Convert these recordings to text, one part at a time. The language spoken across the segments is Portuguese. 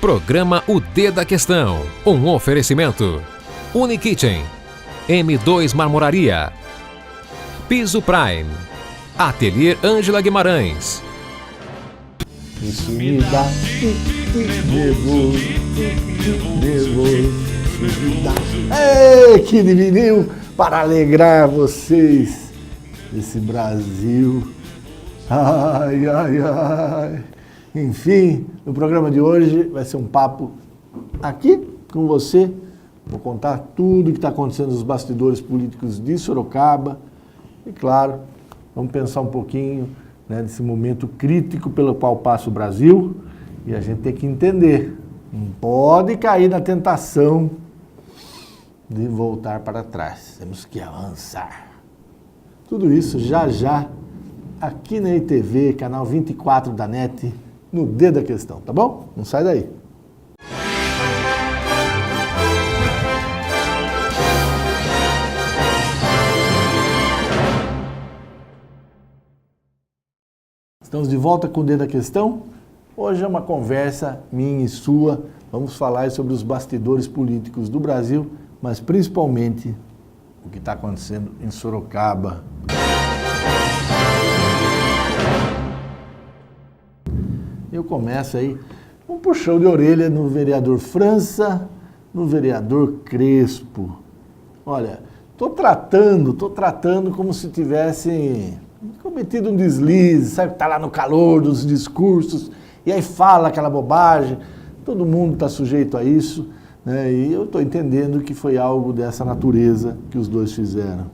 Programa O D da Questão. Um oferecimento. Unikitchen. M2 Marmoraria. Piso Prime. Ateliê Ângela Guimarães. Isso me dá nervoso. Ei, que vinil para alegrar vocês desse Brasil. Ai, ai, ai. Enfim, no programa de hoje vai ser um papo aqui com você. Vou contar tudo o que está acontecendo nos bastidores políticos de Sorocaba. E claro, vamos pensar um pouquinho, né, desse momento crítico pelo qual passa o Brasil. E a gente tem que entender, não pode cair na tentação de voltar para trás. Temos que avançar. Tudo isso já já, aqui na ITV, canal 24 da NET, no D da Questão, tá bom? Não sai daí. Estamos de volta com o D da Questão. Hoje é uma conversa minha e sua. Vamos falar sobre os bastidores políticos do Brasil, mas principalmente o que está acontecendo em Sorocaba. Eu começo aí um puxão de orelha no vereador França, no vereador Crespo. Olha, tô tratando como se tivesse cometido um deslize, sabe? Tá lá no calor dos discursos e aí fala aquela bobagem. Todo mundo está sujeito a isso, né? E eu estou entendendo que foi algo dessa natureza que os dois fizeram.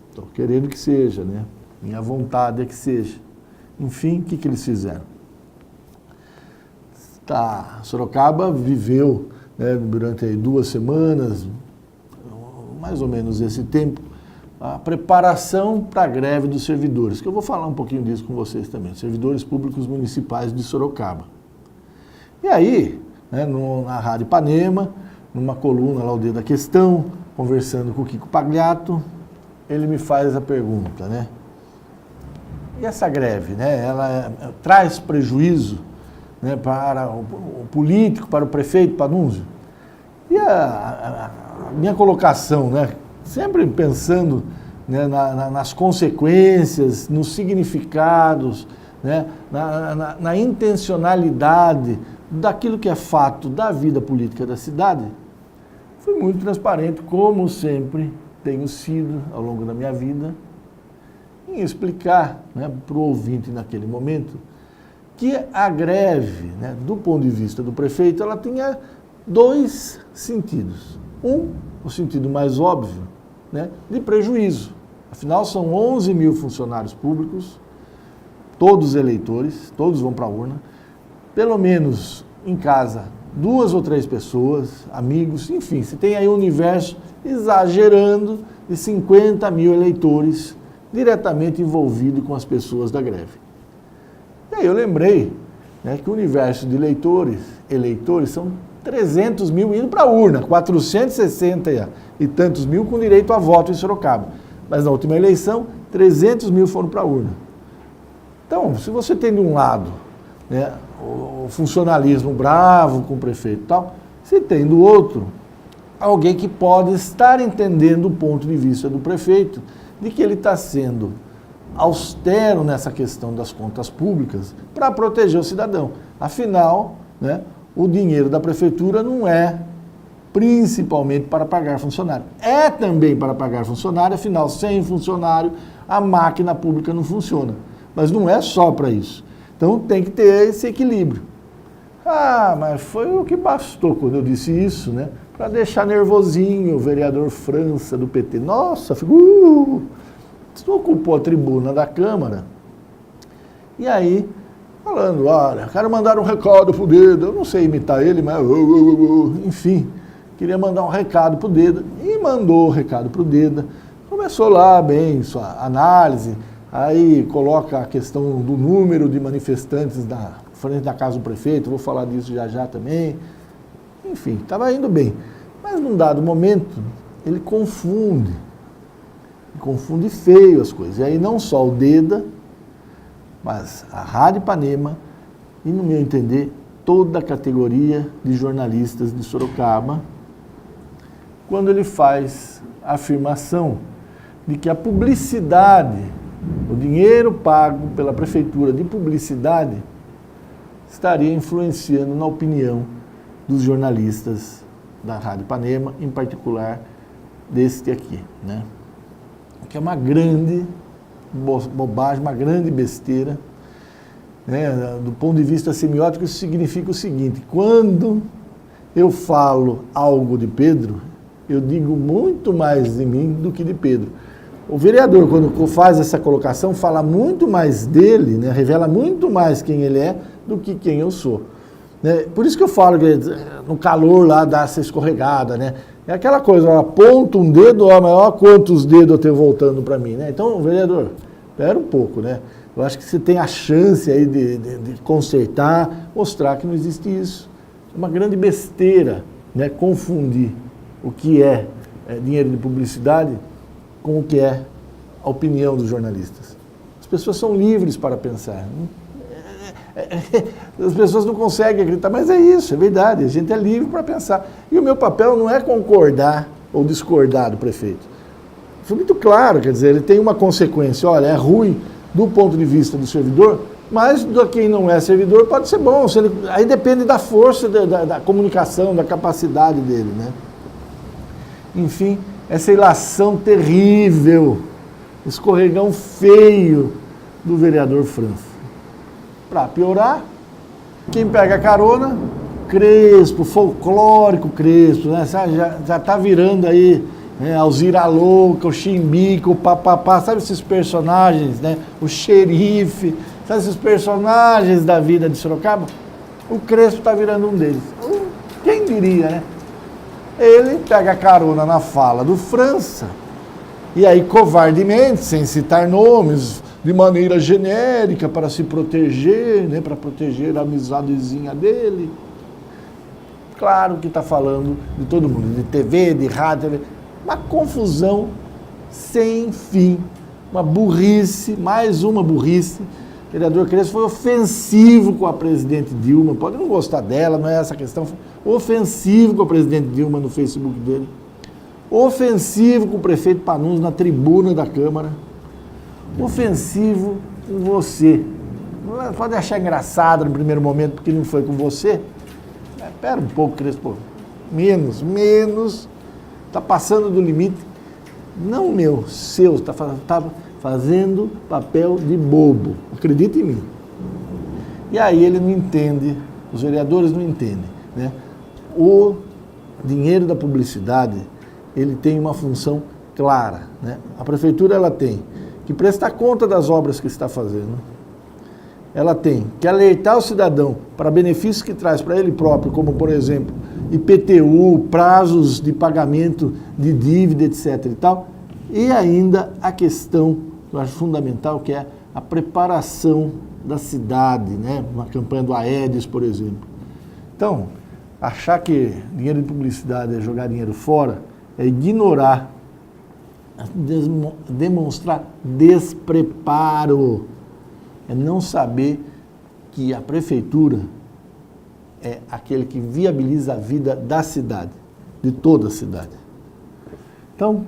Estou querendo que seja, né? Minha vontade é que seja. Enfim, o que eles fizeram? Sorocaba viveu, né, durante aí 2 semanas, mais ou menos esse tempo, a preparação para a greve dos servidores, que eu vou falar um pouquinho disso com vocês também, servidores públicos municipais de Sorocaba. E aí, né, na Rádio Ipanema, numa coluna lá, o D da Questão, conversando com o Kiko Pagliato, ele me faz a pergunta, né? E essa greve, né, ela traz prejuízo, né, para o político, para o prefeito, para o Núncio? E a minha colocação, né, sempre pensando, né, nas consequências, nos significados, né, na intencionalidade daquilo que é fato da vida política da cidade, fui muito transparente, como sempre tenho sido ao longo da minha vida, em explicar, né, para o ouvinte naquele momento que a greve, né, do ponto de vista do prefeito, ela tinha 2 sentidos. O sentido mais óbvio, né, de prejuízo. Afinal, são 11 mil funcionários públicos, todos eleitores, todos vão para a urna, pelo menos em casa 2 ou 3 pessoas, amigos, enfim, você tem aí um universo exagerando de 50 mil eleitores diretamente envolvidos com as pessoas da greve. E aí eu lembrei, né, que o universo de eleitores são 300 mil indo para a urna, 460 e tantos mil com direito a voto em Sorocaba. Mas na última eleição, 300 mil foram para a urna. Então, se você tem de um lado, né, o funcionalismo bravo com o prefeito e tal, você tem do outro alguém que pode estar entendendo o ponto de vista do prefeito, de que ele está sendo austero nessa questão das contas públicas para proteger o cidadão. Afinal, né, o dinheiro da prefeitura não é principalmente para pagar funcionário. É também para pagar funcionário, afinal, sem funcionário, a máquina pública não funciona. Mas não é só para isso. Então tem que ter esse equilíbrio. Ah, mas foi o que bastou quando eu disse isso, né? Para deixar nervosinho o vereador França do PT. Nossa, ocupou a tribuna da Câmara, e aí, falando, olha, quero mandar um recado pro Deda, eu não sei imitar ele, mas, enfim, queria mandar um recado pro Deda, e mandou o recado pro Deda, começou lá bem sua análise, aí coloca a questão do número de manifestantes na frente da casa do prefeito, vou falar disso já já também, enfim, estava indo bem, mas num dado momento, ele confunde feio as coisas. E aí não só o Deda, mas a Rádio Ipanema e, no meu entender, toda a categoria de jornalistas de Sorocaba, quando ele faz a afirmação de que a publicidade, o dinheiro pago pela prefeitura de publicidade, estaria influenciando na opinião dos jornalistas da Rádio Ipanema, em particular deste aqui, né? Que é uma grande bobagem, uma grande besteira, né? Do ponto de vista semiótico, isso significa o seguinte: quando eu falo algo de Pedro, eu digo muito mais de mim do que de Pedro. O vereador, quando faz essa colocação, fala muito mais dele, né? Revela muito mais quem ele é do que quem eu sou. Né? Por isso que eu falo que no calor lá dá essa escorregada, né? É aquela coisa, eu aponto um dedo, ó, mas olha quantos dedos eu tenho voltando para mim, né? Então, vereador, espera um pouco, né? Eu acho que você tem a chance aí de consertar, mostrar que não existe isso. É uma grande besteira, né? Confundir o que é dinheiro de publicidade com o que é a opinião dos jornalistas. As pessoas são livres para pensar. As pessoas não conseguem acreditar, mas é isso, é verdade, a gente é livre para pensar. E o meu papel não é concordar ou discordar do prefeito. Foi muito claro, quer dizer, ele tem uma consequência, olha, é ruim do ponto de vista do servidor, mas de quem não é servidor pode ser bom. Aí depende da força da comunicação, da capacidade dele, né? Enfim, essa ilação terrível, escorregão feio do vereador França. Para piorar, quem pega carona, Crespo, folclórico Crespo, né? Já está virando aí, né, Alzira Louca, o Chimbico, o Papapá, sabe esses personagens, né? O xerife, sabe esses personagens da vida de Sorocaba? O Crespo está virando um deles. Quem diria, né? Ele pega carona na fala do França, e aí covardemente, sem citar nomes, de maneira genérica, para se proteger, né, para proteger a amizadezinha dele. Claro que está falando de todo mundo, de TV, de rádio, uma confusão sem fim, uma burrice, mais uma burrice. O vereador Crespo foi ofensivo com a presidente Dilma, pode não gostar dela, não é essa a questão, ofensivo com a presidente Dilma no Facebook dele, ofensivo com o prefeito Panunzio na tribuna da Câmara, ofensivo com você. Pode achar engraçado no primeiro momento porque não foi com você. Espera um pouco, Crespo. Menos. Está passando do limite. Não meu, seu. Está fazendo papel de bobo. Acredita em mim. E aí ele não entende, os vereadores não entendem, né? O dinheiro da publicidade, ele tem uma função clara, né? A prefeitura, ela tem que prestar conta das obras que está fazendo. Ela tem que alertar o cidadão para benefícios que traz para ele próprio, como, por exemplo, IPTU, prazos de pagamento de dívida, etc. e tal. E ainda a questão, que eu acho fundamental, que é a preparação da cidade, né? Uma campanha do Aedes, por exemplo. Então, achar que dinheiro de publicidade é jogar dinheiro fora, é ignorar, demonstrar despreparo, é não saber que a prefeitura é aquele que viabiliza a vida da cidade, de toda a cidade. Então,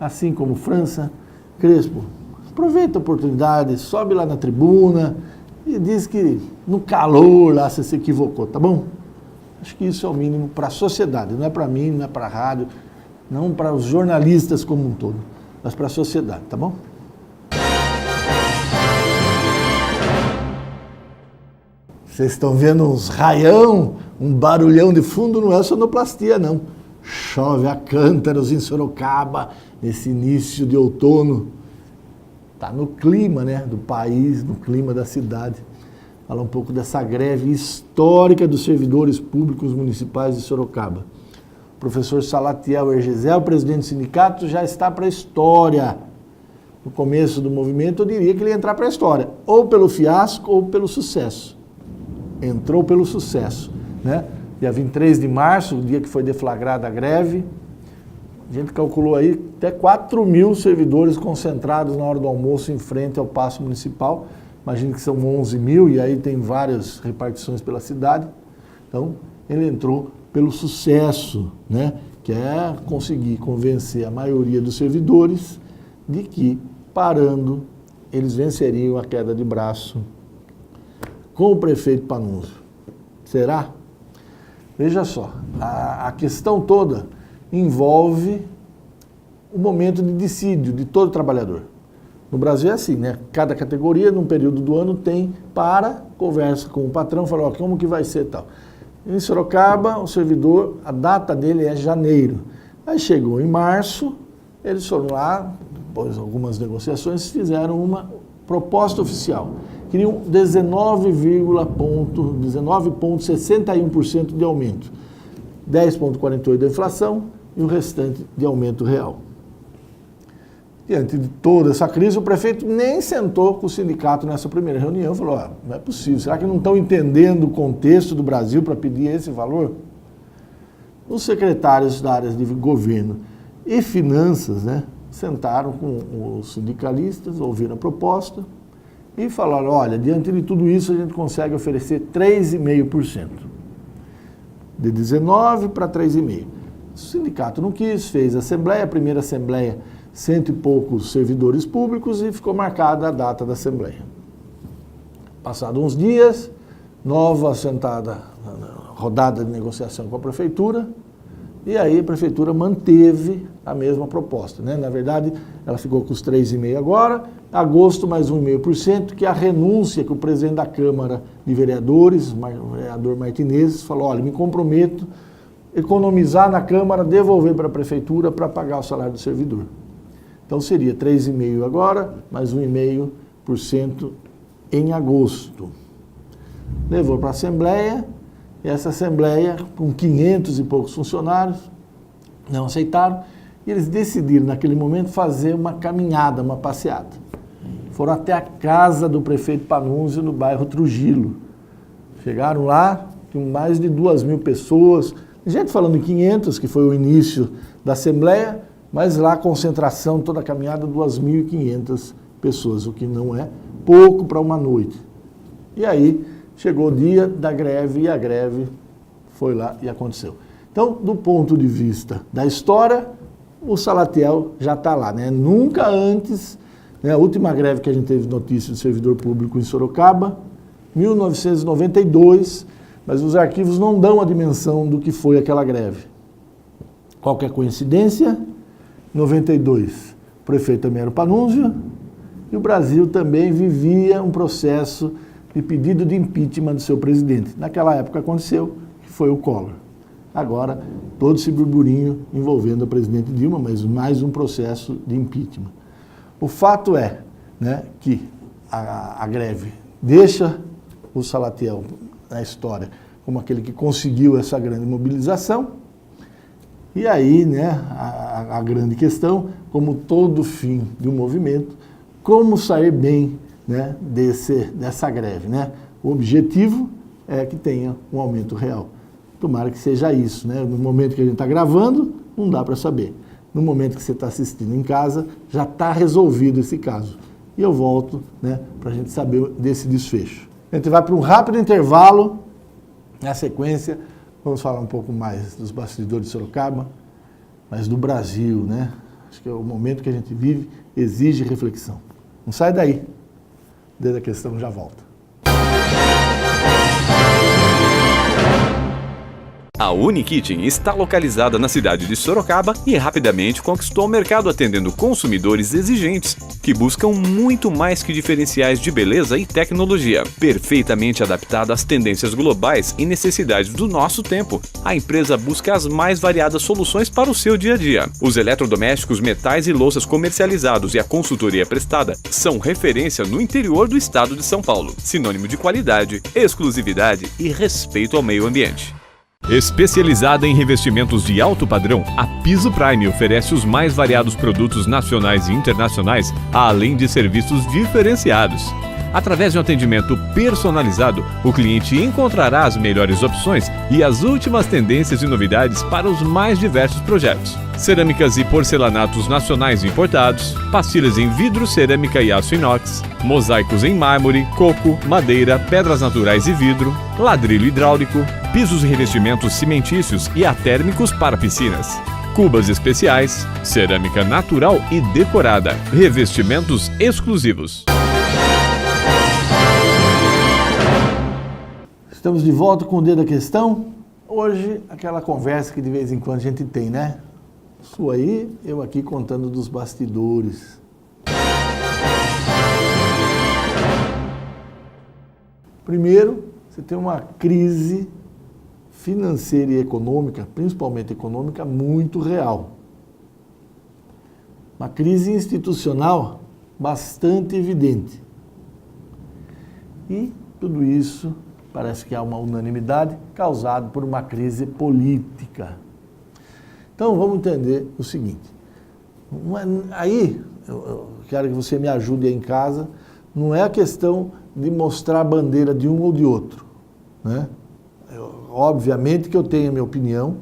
assim como França, Crespo, aproveita a oportunidade, sobe lá na tribuna e diz que no calor lá você se equivocou, tá bom? Acho que isso é o mínimo para a sociedade, não é para mim, não é para a rádio, não para os jornalistas como um todo, mas para a sociedade, tá bom? Vocês estão vendo uns raião, um barulhão de fundo, não é sonoplastia, não. Chove a cântaros em Sorocaba, nesse início de outono. Está no clima, né, do país, no clima da cidade. Fala um pouco dessa greve histórica dos servidores públicos municipais de Sorocaba. O professor Salatiel Ergesel, presidente do sindicato, já está para a história. No começo do movimento, eu diria que ele ia entrar para a história, ou pelo fiasco ou pelo sucesso. Entrou pelo sucesso, né? Dia 23 de março, o dia que foi deflagrada a greve, a gente calculou aí até 4.000 servidores concentrados na hora do almoço em frente ao Paço Municipal. Imagino que são 11.000 e aí tem várias repartições pela cidade. Então, ele entrou pelo sucesso, né? Que é conseguir convencer a maioria dos servidores de que, parando, eles venceriam a queda de braço com o prefeito Panunzio. Será? Veja só, a questão toda envolve o momento de dissídio de todo trabalhador. No Brasil é assim, né? Cada categoria, num período do ano, conversa com o patrão, fala, ó, como que vai ser e tal. Em Sorocaba, o servidor, a data dele é janeiro. Aí chegou em março, eles foram lá, depois de algumas negociações, fizeram uma proposta oficial. Queriam 19,61% de aumento. 10,48% da inflação e o restante de aumento real. Diante de toda essa crise, o prefeito nem sentou com o sindicato nessa primeira reunião, falou, não é possível, será que não estão entendendo o contexto do Brasil para pedir esse valor? Os secretários da área de governo e finanças, né, sentaram com os sindicalistas, ouviram a proposta e falaram, olha, diante de tudo isso a gente consegue oferecer 3,5%. De 19 para 3,5%. O sindicato não quis, fez a assembleia, a primeira assembleia, 100 e poucos servidores públicos e ficou marcada a data da assembleia. Passados uns dias, nova rodada de negociação com a prefeitura, e aí a prefeitura manteve a mesma proposta, né? Na verdade, ela ficou com os 3,5% agora, agosto mais 1,5%, que é a renúncia que o presidente da Câmara de Vereadores, o vereador Martinez, falou, olha, me comprometo a economizar na Câmara, devolver para a prefeitura para pagar o salário do servidor. Então seria 3,5% agora, mais 1,5% em agosto. Levou para a Assembleia, e essa Assembleia, com 500 e poucos funcionários, não aceitaram, e eles decidiram, naquele momento, fazer uma caminhada, uma passeada. Foram até a casa do prefeito Panunzio, no bairro Trujillo. Chegaram lá, tinham mais de 2.000 pessoas, gente falando em 500, que foi o início da Assembleia, mas lá a concentração, toda a caminhada, 2.500 pessoas, o que não é pouco para uma noite. E aí chegou o dia da greve e a greve foi lá e aconteceu. Então, do ponto de vista da história, o Salatiel já está lá, né? Nunca antes, né? A última greve que a gente teve notícia do servidor público em Sorocaba, 1992, mas os arquivos não dão a dimensão do que foi aquela greve. Qualquer coincidência? 92, o prefeito também era o Panunzio, e o Brasil também vivia um processo de pedido de impeachment do seu presidente. Naquela época aconteceu, que foi o Collor. Agora, todo esse burburinho envolvendo a presidente Dilma, mas mais um processo de impeachment. O fato é, né, que a greve deixa o Salatiel na história como aquele que conseguiu essa grande mobilização. E aí, né, a grande questão, como todo fim de um movimento, como sair bem, né, dessa greve, né? O objetivo é que tenha um aumento real. Tomara que seja isso, né? No momento que a gente está gravando, não dá para saber. No momento que você está assistindo em casa, já está resolvido esse caso. E eu volto, né, para a gente saber desse desfecho. A gente vai para um rápido intervalo. Na sequência, vamos falar um pouco mais dos bastidores de Sorocaba, mas do Brasil, né? Acho que é o momento que a gente vive, exige reflexão. Não sai daí. Desde a questão já volta. A Unikitchen está localizada na cidade de Sorocaba e rapidamente conquistou o mercado atendendo consumidores exigentes que buscam muito mais que diferenciais de beleza e tecnologia. Perfeitamente adaptada às tendências globais e necessidades do nosso tempo, a empresa busca as mais variadas soluções para o seu dia a dia. Os eletrodomésticos, metais e louças comercializados e a consultoria prestada são referência no interior do estado de São Paulo, sinônimo de qualidade, exclusividade e respeito ao meio ambiente. Especializada em revestimentos de alto padrão, a Piso Prime oferece os mais variados produtos nacionais e internacionais, além de serviços diferenciados. Através de um atendimento personalizado, o cliente encontrará as melhores opções e as últimas tendências e novidades para os mais diversos projetos. Cerâmicas e porcelanatos nacionais importados, pastilhas em vidro, cerâmica e aço inox, mosaicos em mármore, coco, madeira, pedras naturais e vidro, ladrilho hidráulico, pisos e revestimentos cimentícios e atérmicos para piscinas. Cubas especiais, cerâmica natural e decorada, revestimentos exclusivos. Estamos de volta com o Dedo da Questão. Hoje, aquela conversa que de vez em quando a gente tem, né? Sua aí, eu aqui contando dos bastidores. Primeiro, você tem uma crise financeira e econômica, principalmente econômica, muito real. Uma crise institucional bastante evidente. E tudo isso parece que há uma unanimidade causado por uma crise política. Então vamos entender o seguinte. Aí, eu quero que você me ajude aí em casa, não é a questão de mostrar a bandeira de um ou de outro, né? Obviamente que eu tenho a minha opinião,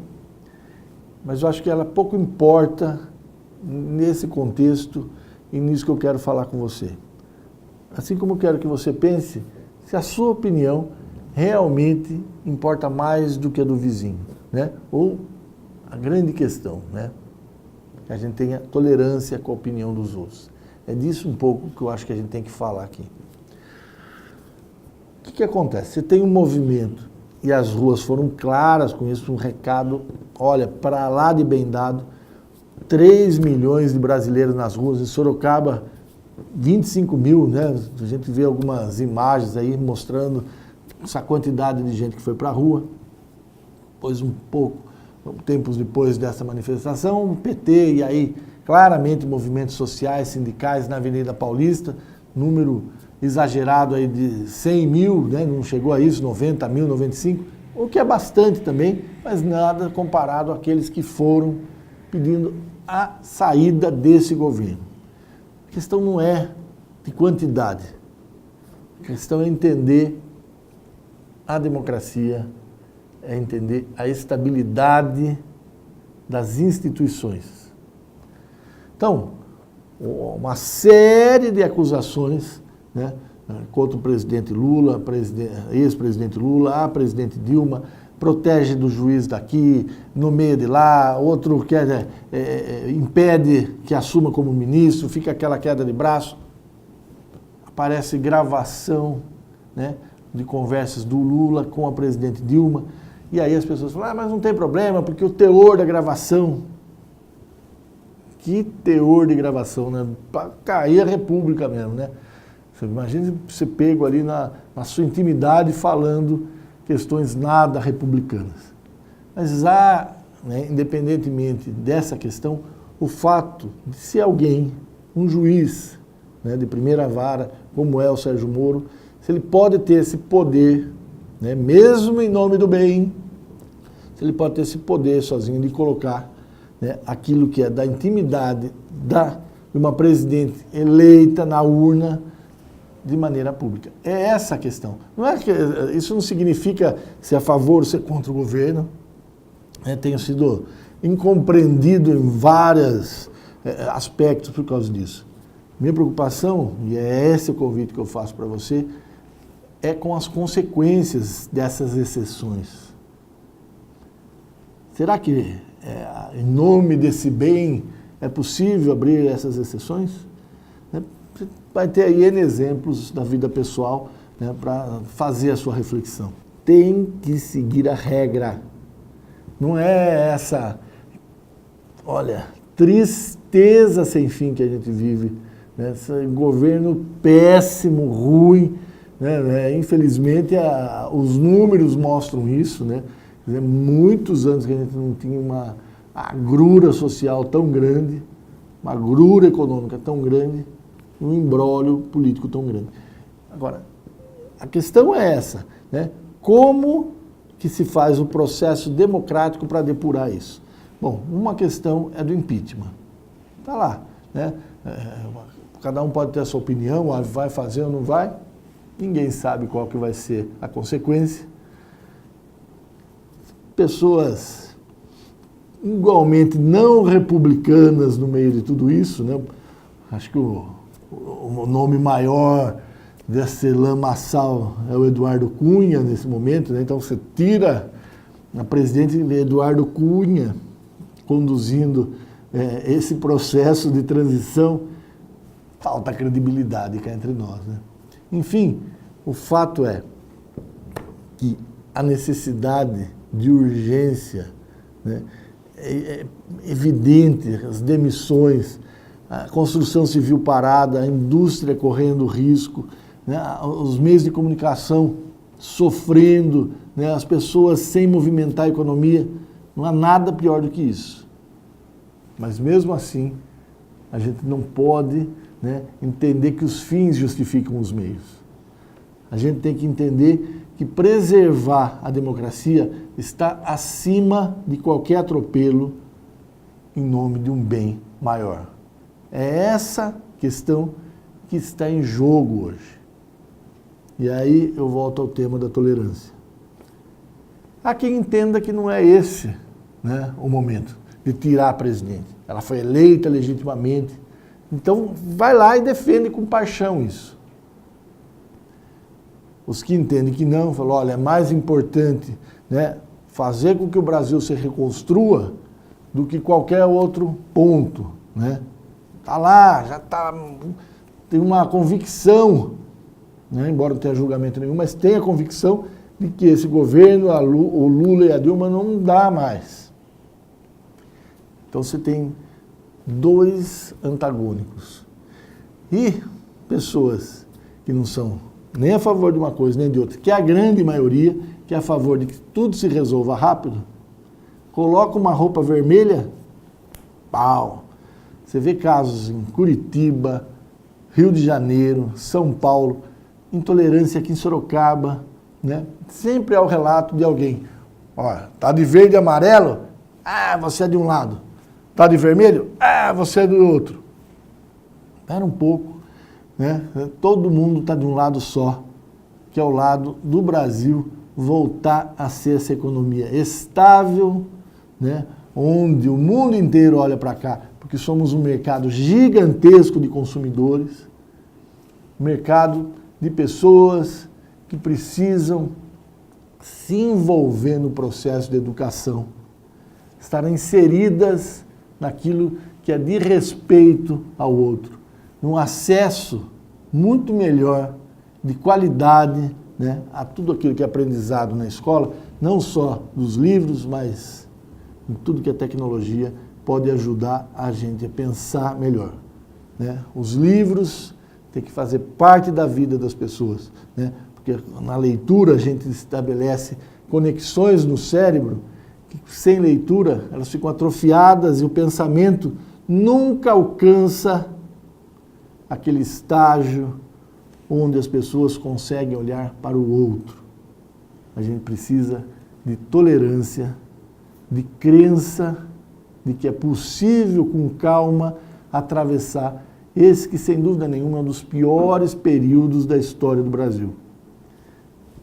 mas eu acho que ela pouco importa nesse contexto e nisso que eu quero falar com você. Assim como eu quero que você pense se a sua opinião realmente importa mais do que a do vizinho, né? Ou a grande questão, né? Que a gente tenha tolerância com a opinião dos outros. É disso um pouco que eu acho que a gente tem que falar aqui. O que acontece? Você tem um movimento e as ruas foram claras com isso, um recado, olha, para lá de bem dado, 3 milhões de brasileiros nas ruas, em Sorocaba, 25 mil, né? A gente vê algumas imagens aí mostrando essa quantidade de gente que foi para a rua. Depois, tempos depois dessa manifestação, o PT e aí, claramente, movimentos sociais, sindicais na Avenida Paulista, número exagerado aí de 100 mil, né? Não chegou a isso, 90 mil, 95, o que é bastante também, mas nada comparado àqueles que foram pedindo a saída desse governo. A questão não é de quantidade, a questão é entender a democracia, é entender a estabilidade das instituições. Então, uma série de acusações, né, contra o presidente Lula, ex-presidente Lula, a presidente Dilma, protege do juiz daqui, nomeia de lá, outro quer, impede que assuma como ministro, fica aquela queda de braço. Aparece gravação, né, de conversas do Lula com a presidente Dilma, e aí as pessoas falam, mas não tem problema, porque o teor da gravação... Que teor de gravação, né? Para cair a República mesmo, né? Você imagina você pego ali na sua intimidade falando questões nada republicanas. Mas há, né, independentemente dessa questão, o fato de se alguém, um juiz, né, de primeira vara, como é o Sérgio Moro, se ele pode ter esse poder, né, mesmo em nome do bem, se ele pode ter esse poder sozinho de colocar, né, aquilo que é da intimidade de uma presidente eleita na urna de maneira pública. É essa a questão. Não é que, isso não significa ser a favor ou ser contra o governo. Tenho sido incompreendido em vários aspectos por causa disso. Minha preocupação, e é esse o convite que eu faço para você, é com as consequências dessas exceções. Será que, em nome desse bem, é possível abrir essas exceções? Você vai ter aí N exemplos da vida pessoal, né, para fazer a sua reflexão. Tem que seguir a regra. Não é essa, olha, tristeza sem fim que a gente vive, né? Esse governo péssimo, ruim, né? Infelizmente os números mostram isso, né? Quer dizer, muitos anos que a gente não tinha uma agrura social tão grande, uma agrura econômica tão grande, um imbróglio político tão grande. Agora, a questão é essa, né? Como que se faz o processo democrático para depurar isso? Bom, uma questão é do impeachment. Está lá, né? Cada um pode ter a sua opinião, vai fazer ou não vai. Ninguém sabe qual que vai ser a consequência. Pessoas igualmente não republicanas no meio de tudo isso, né? Acho que o nome maior desse lamaçal é o Eduardo Cunha nesse momento, né? Então você tira a presidente Eduardo Cunha conduzindo esse processo de transição, falta credibilidade cá entre nós, né? Enfim, o fato é que a necessidade de urgência, né, é evidente, as demissões, a construção civil parada, a indústria correndo risco, né, os meios de comunicação sofrendo, né, as pessoas sem movimentar a economia, não há nada pior do que isso. Mas mesmo assim, a gente não pode, né, entender que os fins justificam os meios. A gente tem que entender que preservar a democracia está acima de qualquer atropelo em nome de um bem maior. É essa questão que está em jogo hoje. E aí eu volto ao tema da tolerância. Há quem entenda que não é esse, né, o momento de tirar a presidente. Ela foi eleita legitimamente. Então vai lá e defende com paixão isso. Os que entendem que não, falam, olha, é mais importante, né, fazer com que o Brasil se reconstrua do que qualquer outro ponto, né? Tá lá, já tá, tem uma convicção, né, embora não tenha julgamento nenhum, mas tem a convicção de que esse governo, o Lula e a Dilma, não dá mais. Então você tem dois antagônicos. E pessoas que não são nem a favor de uma coisa nem de outra, que é a grande maioria, que é a favor de que tudo se resolva rápido, coloca uma roupa vermelha, pau. Você vê casos em Curitiba, Rio de Janeiro, São Paulo, intolerância aqui em Sorocaba, né? Sempre há o relato de alguém. Olha, tá de verde e amarelo? Ah, você é de um lado. Tá de vermelho? Ah, você é do outro. Espera um pouco, né? Todo mundo está de um lado só, que é o lado do Brasil voltar a ser essa economia estável, né? Onde o mundo inteiro olha para cá, porque somos um mercado gigantesco de consumidores, mercado de pessoas que precisam se envolver no processo de educação, estar inseridas naquilo que é de respeito ao outro, num acesso muito melhor, de qualidade, né, a tudo aquilo que é aprendizado na escola, não só dos livros, mas em tudo que a tecnologia pode ajudar a gente a pensar melhor, né? Os livros têm que fazer parte da vida das pessoas, né? Porque na leitura a gente estabelece conexões no cérebro que sem leitura elas ficam atrofiadas e o pensamento nunca alcança aquele estágio onde as pessoas conseguem olhar para o outro. A gente precisa de tolerância, de crença, de que é possível, com calma, atravessar esse que, sem dúvida nenhuma, é um dos piores períodos da história do Brasil.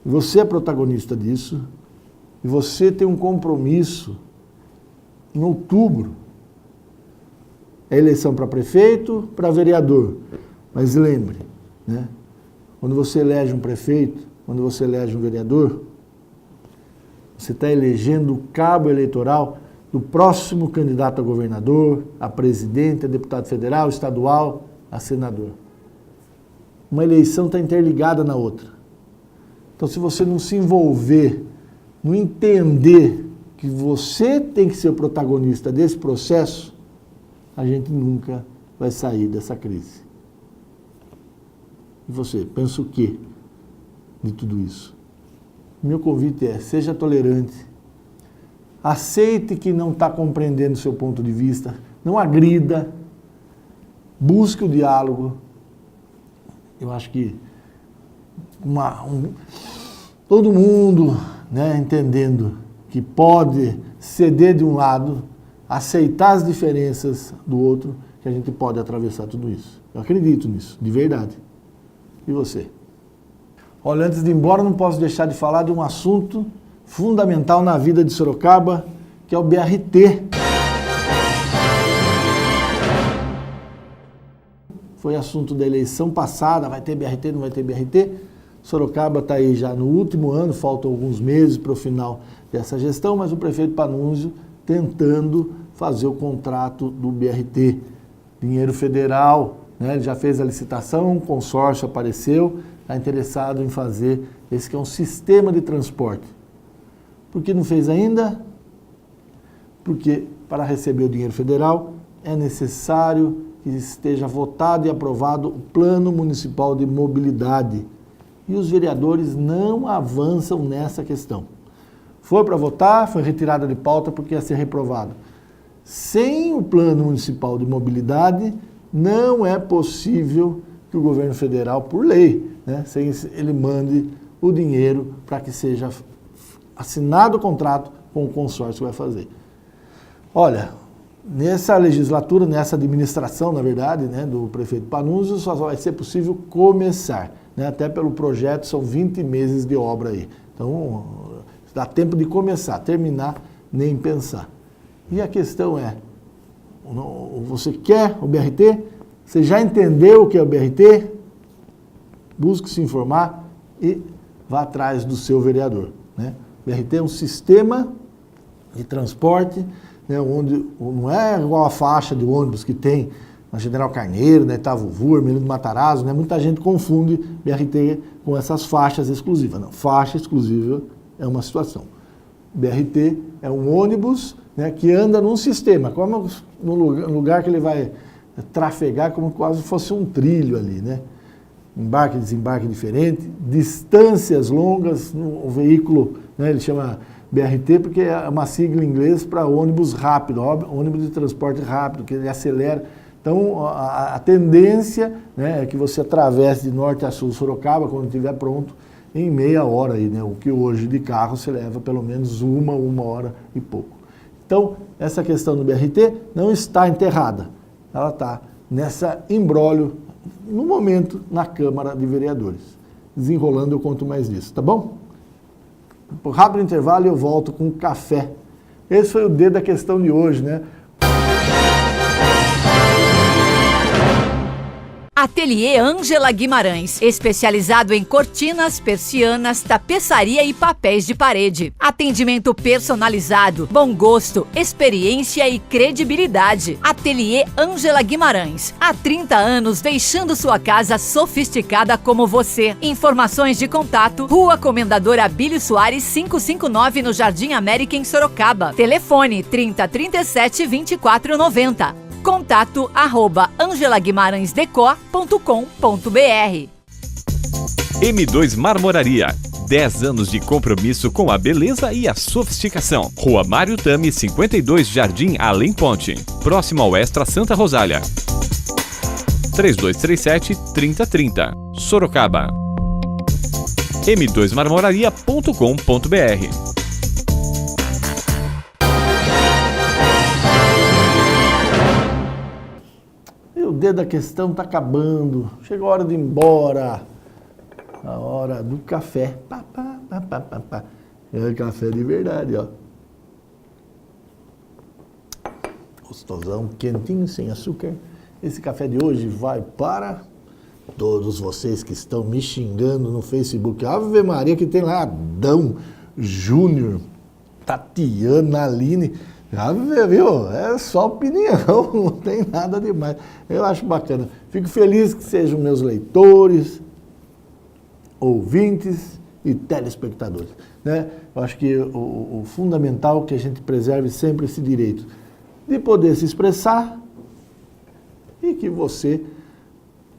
Você é protagonista disso e você tem um compromisso em outubro. É eleição para prefeito, para vereador. Mas lembre, né? Quando você elege um prefeito, quando você elege um vereador, você está elegendo o cabo eleitoral do próximo candidato a governador, a presidente, a deputado federal, estadual, a senador. Uma eleição está interligada na outra. Então, se você não se envolver, não entender que você tem que ser o protagonista desse processo, a gente nunca vai sair dessa crise. E você, pensa o quê de tudo isso? Meu convite é, seja tolerante, aceite que não está compreendendo o seu ponto de vista, não agrida, busque o diálogo. Eu acho que todo mundo, né, entendendo que pode ceder de um lado, aceitar as diferenças do outro, que a gente pode atravessar tudo isso. Eu acredito nisso, de verdade. E você? Olha, antes de ir embora, não posso deixar de falar de um assunto fundamental na vida de Sorocaba, que é o BRT. Foi assunto da eleição passada, vai ter BRT, não vai ter BRT. Sorocaba está aí já no último ano, faltam alguns meses para o final dessa gestão, mas o prefeito Panunzio tentando fazer o contrato do BRT. Dinheiro federal, né? Ele já fez a licitação, o consórcio apareceu, está interessado em fazer esse que é um sistema de transporte. Por que não fez ainda? Porque para receber o dinheiro federal é necessário que esteja votado e aprovado o Plano Municipal de Mobilidade. E os vereadores não avançam nessa questão. Foi para votar, foi retirada de pauta porque ia ser reprovado. Sem o Plano Municipal de Mobilidade, não é possível que o governo federal, por lei, né, ele mande o dinheiro para que seja assinado o contrato com o consórcio que vai fazer. Olha, nessa legislatura, nessa administração, na verdade, né, do prefeito Panunzio, só vai ser possível começar, né, até pelo projeto são 20 meses de obra aí. Então, dá tempo de começar, terminar, nem pensar. E a questão é, você quer o BRT? Você já entendeu o que é o BRT? Busque se informar e vá atrás do seu vereador, né? O BRT é um sistema de transporte, né, onde não é igual a faixa de ônibus que tem na General Carneiro, na Itavovú, Hermelino Matarazzo, né? Muita gente confunde BRT com essas faixas exclusivas. Não, faixa exclusiva é uma situação. BRT é um ônibus, né, que anda num sistema, como no lugar que ele vai trafegar, como quase fosse um trilho ali, né? Embarque e desembarque diferente, distâncias longas, o veículo, né, ele chama BRT porque é uma sigla em inglês para ônibus rápido, ônibus de transporte rápido, que ele acelera. Então, a tendência, né, é que você atravesse de norte a sul Sorocaba, quando estiver pronto, em meia hora, aí, né, o que hoje de carro se leva pelo menos uma hora e pouco. Então, essa questão do BRT não está enterrada, ela está nessa imbróglio, no momento, na Câmara de Vereadores. Desenrolando, eu conto mais disso, tá bom? Por rápido intervalo, eu volto com café. Esse foi o D da questão de hoje, né? Ateliê Ângela Guimarães, especializado em cortinas, persianas, tapeçaria e papéis de parede. Atendimento personalizado, bom gosto, experiência e credibilidade. Ateliê Ângela Guimarães, há 30 anos deixando sua casa sofisticada como você. Informações de contato, Rua Comendador Abílio Soares 559 no Jardim América em Sorocaba. Telefone 3037 2490. Contato @angelaguimarãesdecor.com.br. M2 Marmoraria. 10 anos de compromisso com a beleza e a sofisticação. Rua Mário Tami, 52, Jardim Além Ponte. Próximo ao Extra Santa Rosália. 3237-3030. Sorocaba. m2marmoraria.com.br. O dedo da questão está acabando. Chegou a hora de ir embora. A hora do café. Pá, pá, pá, pá, pá, pá. É café de verdade, ó. Gostosão, quentinho, sem açúcar. Esse café de hoje vai para todos vocês que estão me xingando no Facebook. Ave Maria, que tem lá Adão, Júnior, Tatiana, Aline. Já viu? É só opinião, não tem nada demais. Eu acho bacana. Fico feliz que sejam meus leitores, ouvintes e telespectadores, né? Eu acho que o fundamental é que a gente preserve sempre esse direito de poder se expressar e que você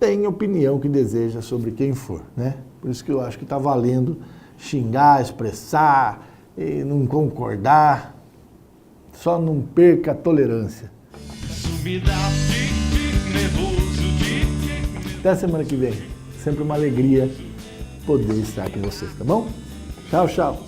tenha a opinião que deseja sobre quem for, né? Por isso que eu acho que está valendo xingar, expressar e não concordar. Só não perca a tolerância. Até semana que vem. Sempre uma alegria poder estar com vocês, tá bom? Tchau, tchau.